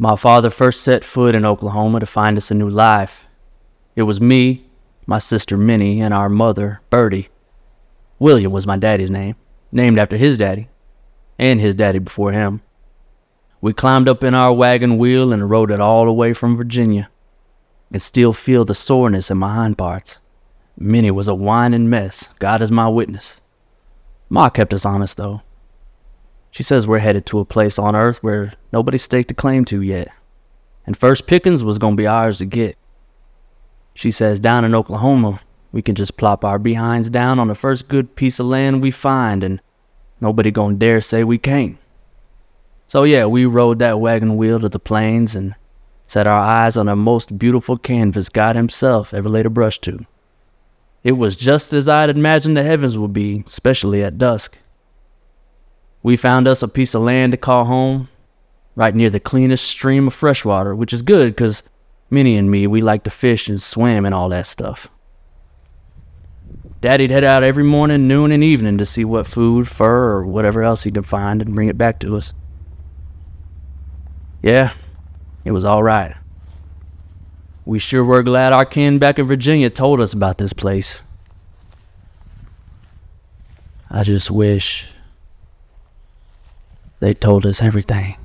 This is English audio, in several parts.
My father first set foot in Oklahoma to find us a new life. It was me, my sister Minnie, and our mother, Bertie. William was my daddy's name, named after his daddy, and his daddy before him. We climbed up in our wagon wheel and rode it all the way from Virginia. I can still feel the soreness in my hind parts. Minnie was a whining mess, God is my witness. Ma kept us honest, though. She says we're headed to a place on earth where nobody's staked a claim to yet, and first pickings was gonna be ours to get. She says down in Oklahoma, we can just plop our behinds down on the first good piece of land we find, and nobody gonna dare say we can't. So yeah, we rode that wagon wheel to the plains and set our eyes on the most beautiful canvas God himself ever laid a brush to. It was just as I'd imagined the heavens would be, especially at dusk. We found us a piece of land to call home, right near the cleanest stream of fresh water, which is good because Minnie and me, we like to fish and swim and all that stuff. Daddy'd head out every morning, noon, and evening to see what food, fur, or whatever else he could find and bring it back to us. Yeah, it was all right. We sure were glad our kin back in Virginia told us about this place. I just wish they told us everything.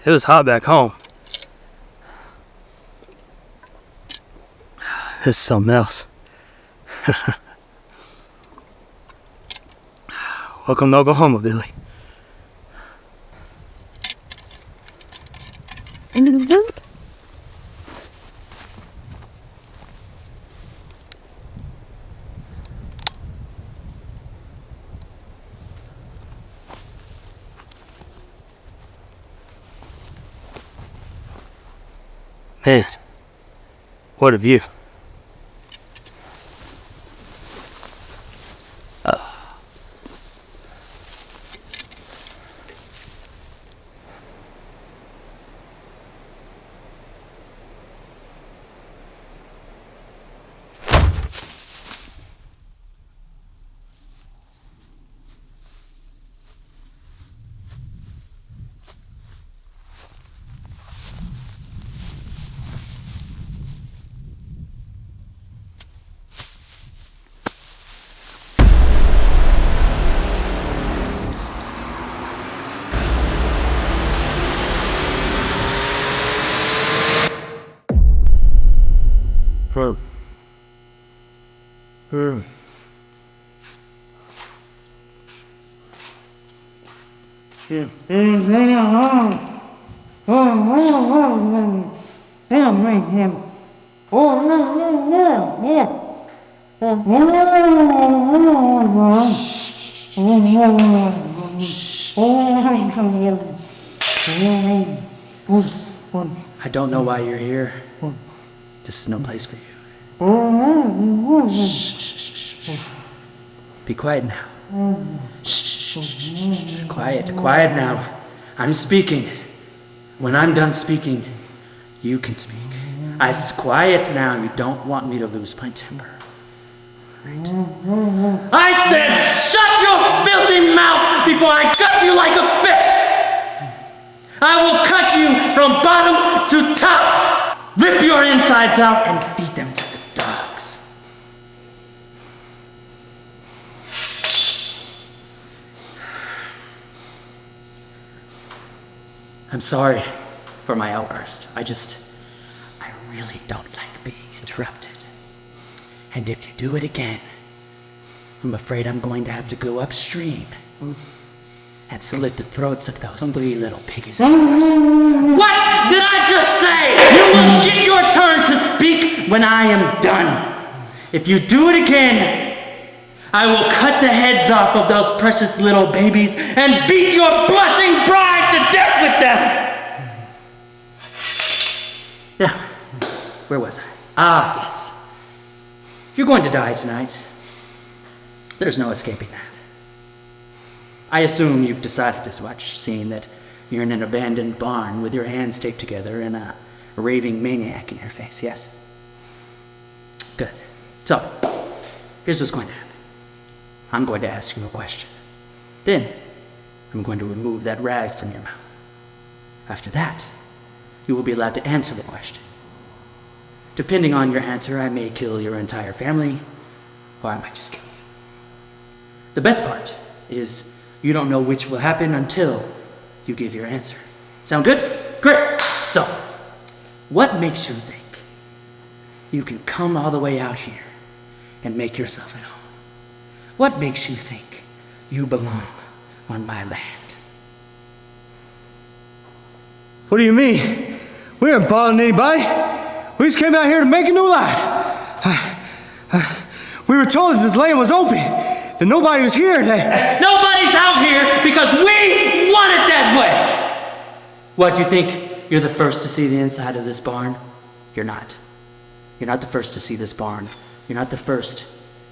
It was hot back home. This is something else. Welcome to Oklahoma, Billy. Man, what a view. I don't know why you're here. This is no place for you. Shh. Be quiet now. Shh. Quiet now. I'm speaking. When I'm done speaking, you can speak. Quiet now. You don't want me to lose my temper. Right? I said shut your filthy mouth before I cut you like a fish! I will cut you from bottom to top, rip your insides out, and feed them to the dogs. I'm sorry for my outburst. I really don't like being interrupted. And if you do it again, I'm afraid I'm going to have to go upstream and slit the throats of those 3 little piggies of yours. What did I just say? You will get your turn to speak when I am done. If you do it again, I will cut the heads off of those precious little babies and beat your blushing bride to death with them! Now, where was I? Ah, yes. You're going to die tonight. There's no escaping that. I assume you've decided as much, seeing that you're in an abandoned barn with your hands taped together and a raving maniac in your face, yes? Good. So, here's what's going to happen. I'm going to ask you a question. Then, I'm going to remove that rag from your mouth. After that, you will be allowed to answer the question. Depending on your answer, I may kill your entire family, or I might just kill you. The best part is you don't know which will happen until you give your answer. Sound good? Great. So, what makes you think you can come all the way out here and make yourself at home? What makes you think you belong on my land? What do you mean? We aren't bothering anybody. We just came out here to make a new life. We were told that this land was open, that nobody was here. Nobody's out here because we want it that way! What, do you think you're the first to see the inside of this barn? You're not. You're not the first to see this barn. You're not the first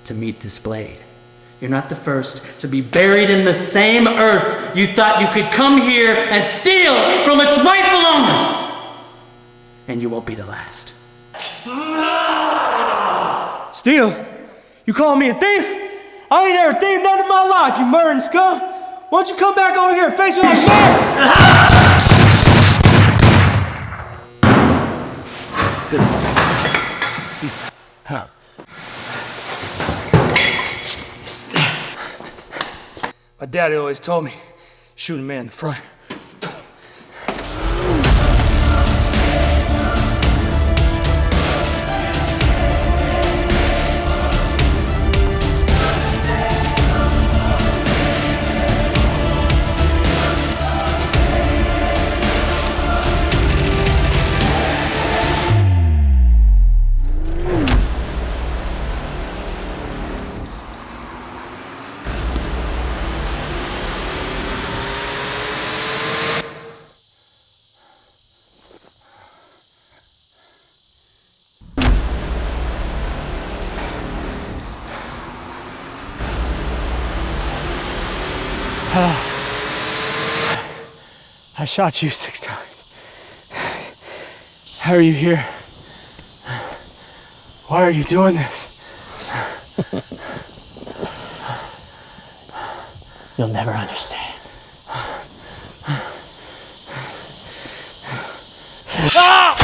to meet this blade. You're not the first to be buried in the same earth you thought you could come here and steal from its rightful owners. And you won't be the last. Steal? You calling me a thief? I ain't ever thieved nothing in my life, you murdering scum. Why don't you come back over here and face me like that? My daddy always told me, shoot a man in the front. I shot you 6 times. How are you here? Why are you doing this? You'll never understand. Ah!